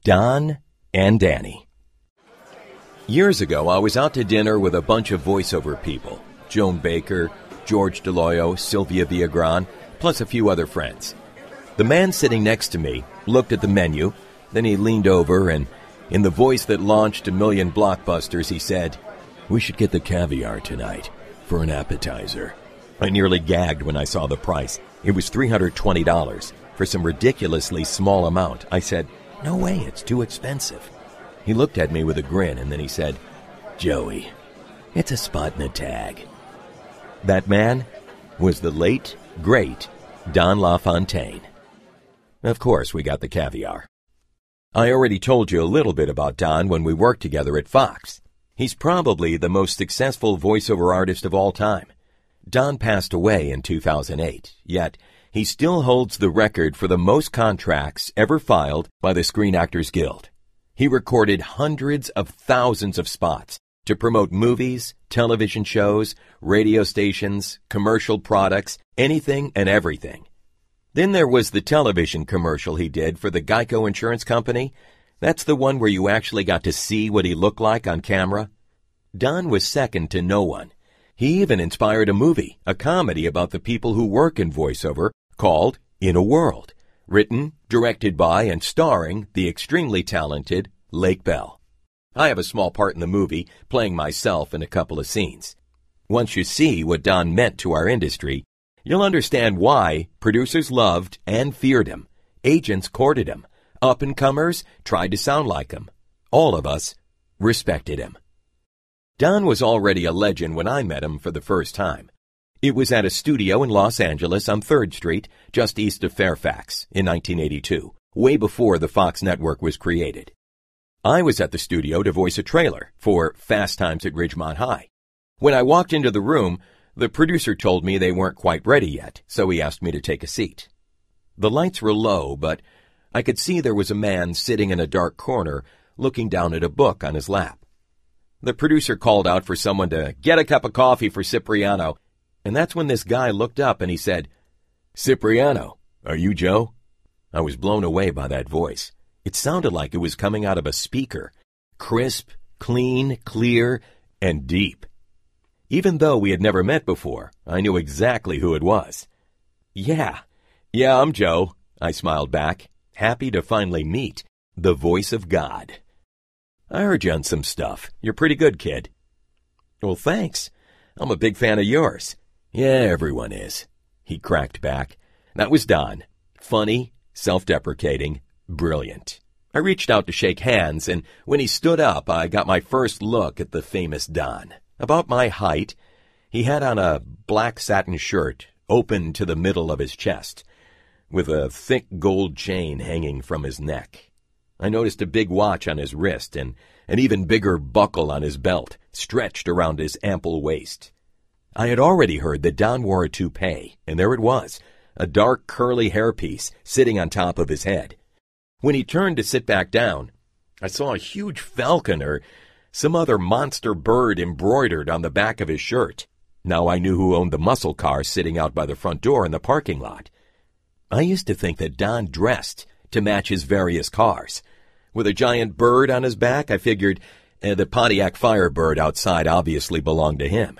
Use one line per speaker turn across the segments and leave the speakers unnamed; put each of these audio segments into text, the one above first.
Don and Danny. Years ago, I was out to dinner with a bunch of voiceover people. Joan Baker, George DeLoyo, Sylvia Viagran, plus a few other friends. The man sitting next to me looked at the menu, then he leaned over and, in the voice that launched a million blockbusters, he said, "We should get the caviar tonight for an appetizer." I nearly gagged when I saw the price. It was $320 for some ridiculously small amount. I said, "No way, it's too expensive." He looked at me with a grin and then he said, "Joey, it's a spot in the tag." That man was the late, great Don LaFontaine. Of course, we got the caviar. I already told you a little bit about Don when we worked together at Fox. He's probably the most successful voiceover artist of all time. Don passed away in 2008, yet he still holds the record for the most contracts ever filed by the Screen Actors Guild. He recorded hundreds of thousands of spots to promote movies, television shows, radio stations, commercial products, anything and everything. Then there was the television commercial he did for the Geico Insurance Company. That's the one where you actually got to see what he looked like on camera. Don was second to no one. He even inspired a movie, a comedy about the people who work in voiceover called In a World, written, directed by, and starring the extremely talented Lake Bell. I have a small part in the movie, playing myself in a couple of scenes. Once you see what Don meant to our industry, you'll understand why producers loved and feared him. Agents courted him. Up-and-comers tried to sound like him. All of us respected him. Don was already a legend when I met him for the first time. It was at a studio in Los Angeles on 3rd Street, just east of Fairfax, in 1982, way before the Fox network was created. I was at the studio to voice a trailer for Fast Times at Ridgemont High. When I walked into the room, the producer told me they weren't quite ready yet, so he asked me to take a seat. The lights were low, but I could see there was a man sitting in a dark corner looking down at a book on his lap. The producer called out for someone to get a cup of coffee for Cipriano, and that's when this guy looked up and he said, "Cipriano, are you Joe?" I was blown away by that voice. It sounded like it was coming out of a speaker, crisp, clean, clear, and deep. Even though we had never met before, I knew exactly who it was. Yeah, I'm Joe," I smiled back, happy to finally meet the voice of God. "I heard you on some stuff. You're pretty good, kid." "Well, thanks. I'm a big fan of yours." "Yeah, everyone is," he cracked back. That was Don. Funny, self-deprecating, brilliant. I reached out to shake hands, and when he stood up, I got my first look at the famous Don. About my height, he had on a black satin shirt, open to the middle of his chest, with a thick gold chain hanging from his neck. I noticed a big watch on his wrist and an even bigger buckle on his belt, stretched around his ample waist. I had already heard that Don wore a toupee, and there it was, a dark curly hairpiece sitting on top of his head. When he turned to sit back down, I saw a huge falcon or some other monster bird embroidered on the back of his shirt. Now I knew who owned the muscle car sitting out by the front door in the parking lot. I used to think that Don dressed to match his various cars. With a giant bird on his back, I figured the Pontiac Firebird outside obviously belonged to him.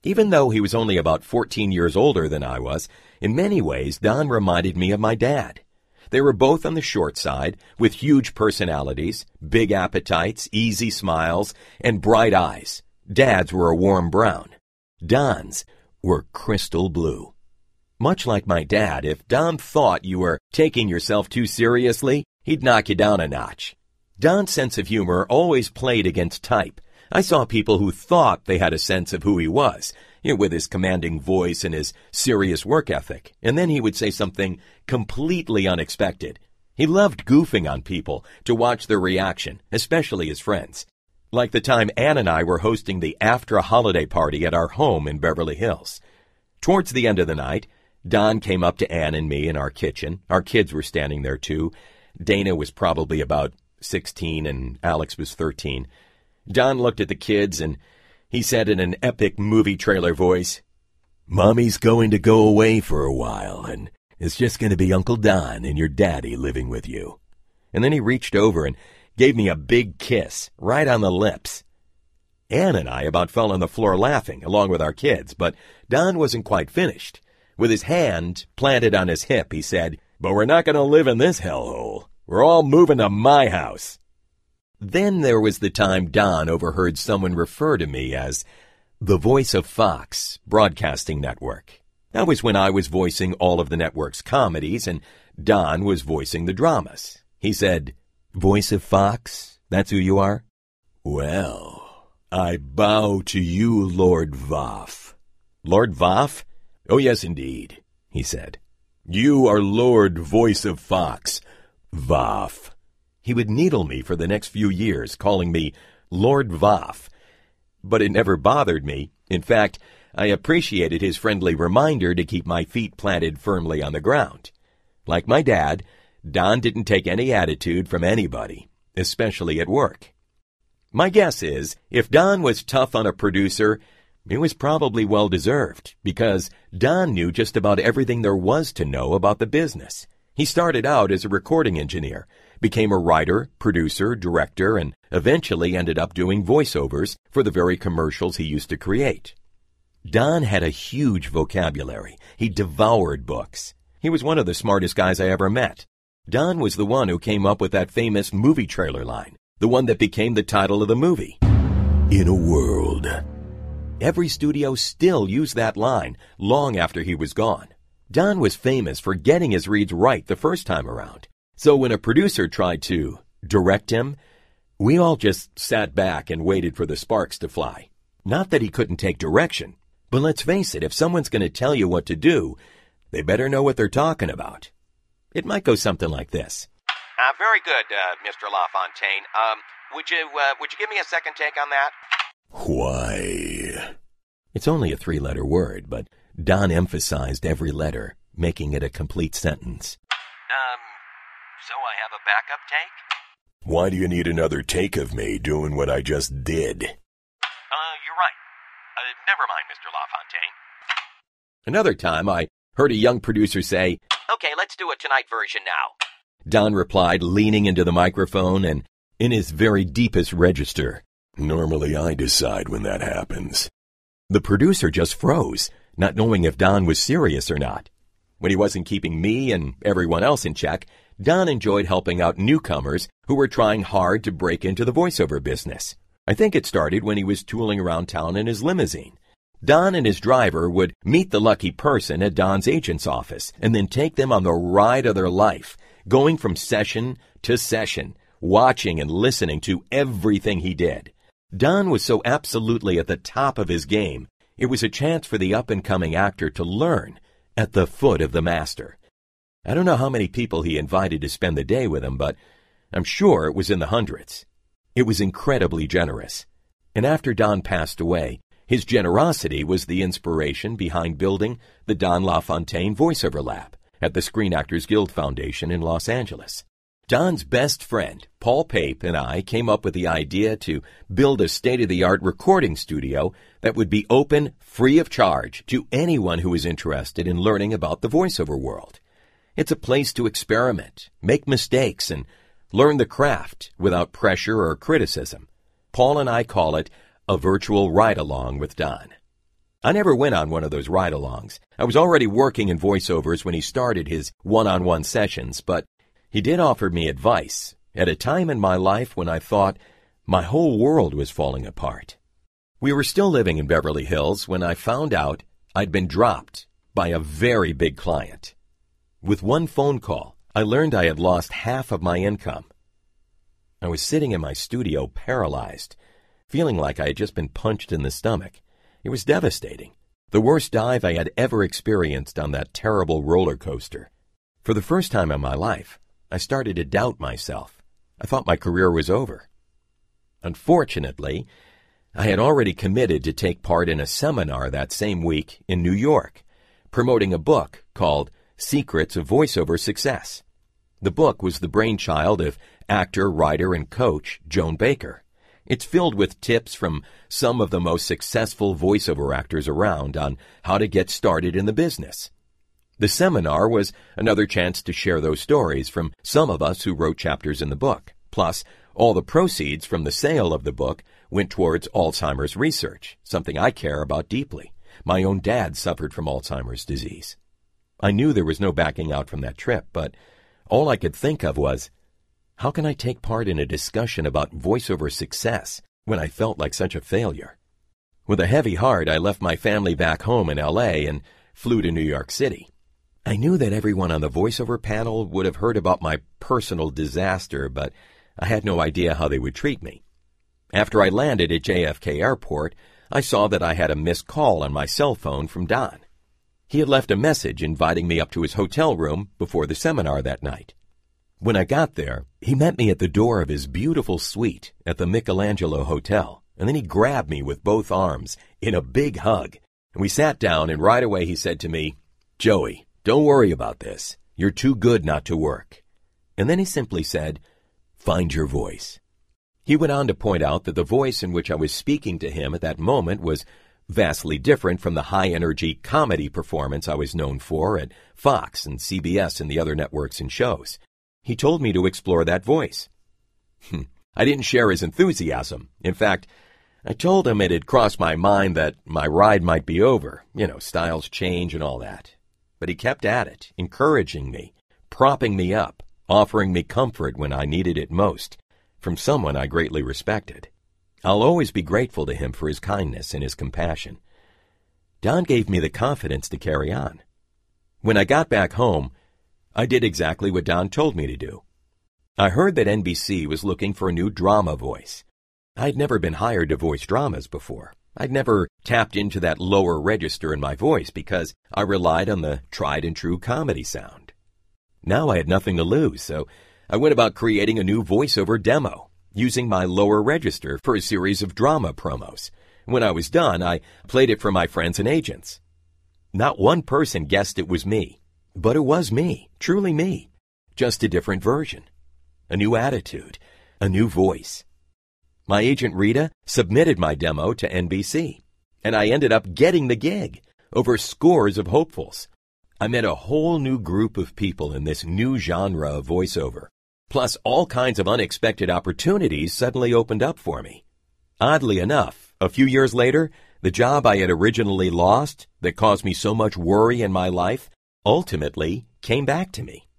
Even though he was only about 14 years older than I was, in many ways Don reminded me of my dad. They were both on the short side, with huge personalities, big appetites, easy smiles, and bright eyes. Dad's were a warm brown. Don's were crystal blue. Much like my dad, if Don thought you were taking yourself too seriously, he'd knock you down a notch. Don's sense of humor always played against type. I saw people who thought they had a sense of who he was, with his commanding voice and his serious work ethic, and then he would say something completely unexpected. He loved goofing on people to watch their reaction, especially his friends. Like the time Ann and I were hosting the after-holiday party at our home in Beverly Hills. Towards the end of the night, Don came up to Ann and me in our kitchen. Our kids were standing there too. Dana was probably about 16 and Alex was 13. Don looked at the kids and he said in an epic movie trailer voice, "Mommy's going to go away for a while, and it's just going to be Uncle Don and your daddy living with you." and then he reached over and gave me a big kiss right on the lips. Ann and I about fell on the floor laughing, along with our kids, but Don wasn't quite finished. With his hand planted on his hip, he said, "But we're not going to live in this hellhole. We're all moving to my house." Then there was the time Don overheard someone refer to me as the voice of Fox Broadcasting Network. That was when I was voicing all of the network's comedies and Don was voicing the dramas. He said, "Voice of Fox? That's who you are?" "Well, I bow to you, Lord Voff." "Lord Voff?" "Oh, yes, indeed," he said. "You are Lord Voice of Fox, Voff." He would needle me for the next few years, calling me Lord Voff. But it never bothered me. In fact, I appreciated his friendly reminder to keep my feet planted firmly on the ground. Like my dad, Don didn't take any attitude from anybody, especially at work. My guess is, if Don was tough on a producer, it was probably well-deserved, because Don knew just about everything there was to know about the business. He started out as a recording engineer, became a writer, producer, director, and eventually ended up doing voiceovers for the very commercials he used to create. Don had a huge vocabulary. He devoured books. He was one of the smartest guys I ever met. Don was the one who came up with that famous movie trailer line, the one that became the title of the movie. "In a world." Every studio still used that line long after he was gone. Don was famous for getting his reads right the first time around. So when a producer tried to direct him, we all just sat back and waited for the sparks to fly. Not that he couldn't take direction, but let's face it, if someone's going to tell you what to do, they better know what they're talking about. It might go something like this.
Very good, Mr. LaFontaine. Would you give me a second take on that?
Why? It's only a 3-letter word, but Don emphasized every letter, making it a complete sentence.
So I have a backup take?
Why do you need another take of me doing what I just did?
You're right. Never mind, Mr. LaFontaine.
Another time I heard a young producer say,
"Okay, let's do a tonight version now."
Don replied, leaning into the microphone and in his very deepest register, "Normally I decide when that happens." The producer just froze, not knowing if Don was serious or not. When he wasn't keeping me and everyone else in check, Don enjoyed helping out newcomers who were trying hard to break into the voiceover business. I think it started when he was tooling around town in his limousine. Don and his driver would meet the lucky person at Don's agent's office and then take them on the ride of their life, going from session to session, watching and listening to everything he did. Don was so absolutely at the top of his game, it was a chance for the up-and-coming actor to learn at the foot of the master. I don't know how many people he invited to spend the day with him, but I'm sure it was in the hundreds. It was incredibly generous. And after Don passed away, his generosity was the inspiration behind building the Don LaFontaine Voiceover Lab at the Screen Actors Guild Foundation in Los Angeles. Don's best friend, Paul Pape, and I came up with the idea to build a state-of-the-art recording studio that would be open, free of charge, to anyone who is interested in learning about the voiceover world. It's a place to experiment, make mistakes, and learn the craft without pressure or criticism. Paul and I call it a virtual ride-along with Don. I never went on one of those ride-alongs. I was already working in voiceovers when he started his one-on-one sessions, but he did offer me advice at a time in my life when I thought my whole world was falling apart. We were still living in Beverly Hills when I found out I'd been dropped by a very big client. With one phone call, I learned I had lost half of my income. I was sitting in my studio paralyzed, feeling like I had just been punched in the stomach. It was devastating. The worst dive I had ever experienced on that terrible roller coaster. For the first time in my life, I started to doubt myself. I thought my career was over. Unfortunately, I had already committed to take part in a seminar that same week in New York, promoting a book called Secrets of Voiceover Success. The book was the brainchild of actor, writer, and coach Joan Baker. It's filled with tips from some of the most successful voiceover actors around on how to get started in the business. The seminar was another chance to share those stories from some of us who wrote chapters in the book. Plus, all the proceeds from the sale of the book went towards Alzheimer's research, something I care about deeply. My own dad suffered from Alzheimer's disease. I knew there was no backing out from that trip, but all I could think of was, how can I take part in a discussion about voiceover success when I felt like such a failure? With a heavy heart, I left my family back home in L.A. and flew to New York City. I knew that everyone on the voiceover panel would have heard about my personal disaster, but I had no idea how they would treat me. After I landed at JFK Airport, I saw that I had a missed call on my cell phone from Don. He had left a message inviting me up to his hotel room before the seminar that night. When I got there, he met me at the door of his beautiful suite at the Michelangelo Hotel, and then he grabbed me with both arms in a big hug. And we sat down, and right away he said to me, "Joey, don't worry about this. You're too good not to work." And then he simply said, "Find your voice." He went on to point out that the voice in which I was speaking to him at that moment was vastly different from the high-energy comedy performance I was known for at Fox and CBS and the other networks and shows. He told me to explore that voice. I didn't share his enthusiasm. In fact, I told him it had crossed my mind that my ride might be over. Styles change and all that. But he kept at it, encouraging me, propping me up, offering me comfort when I needed it most, from someone I greatly respected. I'll always be grateful to him for his kindness and his compassion. Don gave me the confidence to carry on. When I got back home, I did exactly what Don told me to do. I heard that NBC was looking for a new drama voice. I'd never been hired to voice dramas before. I'd never tapped into that lower register in my voice because I relied on the tried-and-true comedy sound. Now I had nothing to lose, so I went about creating a new voiceover demo, using my lower register for a series of drama promos. When I was done, I played it for my friends and agents. Not one person guessed it was me, but it was me, truly me, just a different version, a new attitude, a new voice. My agent Rita submitted my demo to NBC, and I ended up getting the gig over scores of hopefuls. I met a whole new group of people in this new genre of voiceover. Plus, all kinds of unexpected opportunities suddenly opened up for me. Oddly enough, a few years later, the job I had originally lost, that caused me so much worry in my life, ultimately came back to me.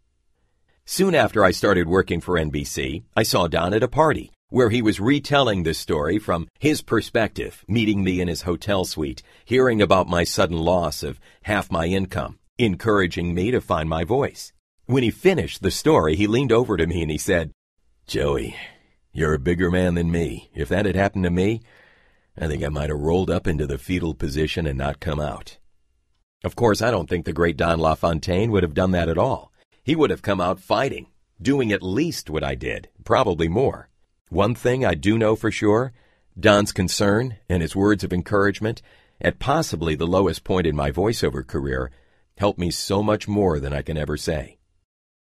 Soon after I started working for NBC, I saw Don at a party where he was retelling this story from his perspective, meeting me in his hotel suite, hearing about my sudden loss of half my income, encouraging me to find my voice. When he finished the story, he leaned over to me and he said, "Joey, you're a bigger man than me. If that had happened to me, I think I might have rolled up into the fetal position and not come out." Of course, I don't think the great Don LaFontaine would have done that at all. He would have come out fighting, doing at least what I did, probably more. One thing I do know for sure, Don's concern and his words of encouragement, at possibly the lowest point in my voiceover career, helped me so much more than I can ever say.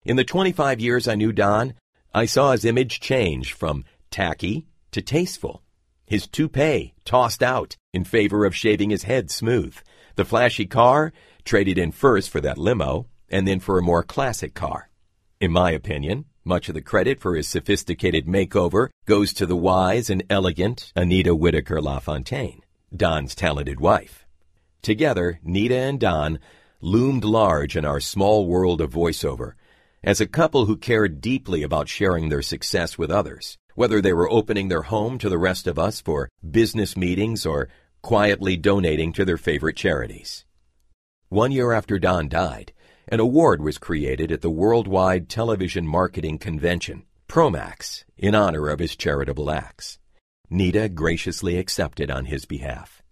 In the 25 years I knew Don, I saw his image change from tacky to tasteful. His toupee tossed out in favor of shaving his head smooth. The flashy car traded in first for that limo and then for a more classic car. In my opinion, much of the credit for his sophisticated makeover goes to the wise and elegant Anita Whitaker LaFontaine, Don's talented wife. Together, Nita and Don loomed large in our small world of voiceover, as a couple who cared deeply about sharing their success with others, whether they were opening their home to the rest of us for business meetings or quietly donating to their favorite charities. 1 year after Don died, an award was created at the Worldwide Television Marketing Convention, Promax, in honor of his charitable acts. Nita graciously accepted on his behalf.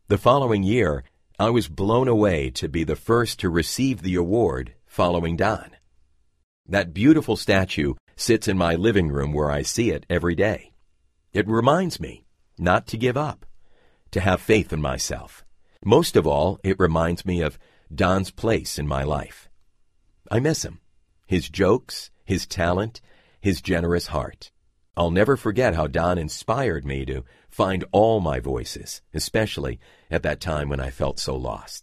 The following year, I was blown away to be the first to receive the award following Don. That beautiful statue sits in my living room where I see it every day. It reminds me not to give up, to have faith in myself. Most of all, it reminds me of Don's place in my life. I miss him, his jokes, his talent, his generous heart. I'll never forget how Don inspired me to find all my voices, especially at that time when I felt so lost.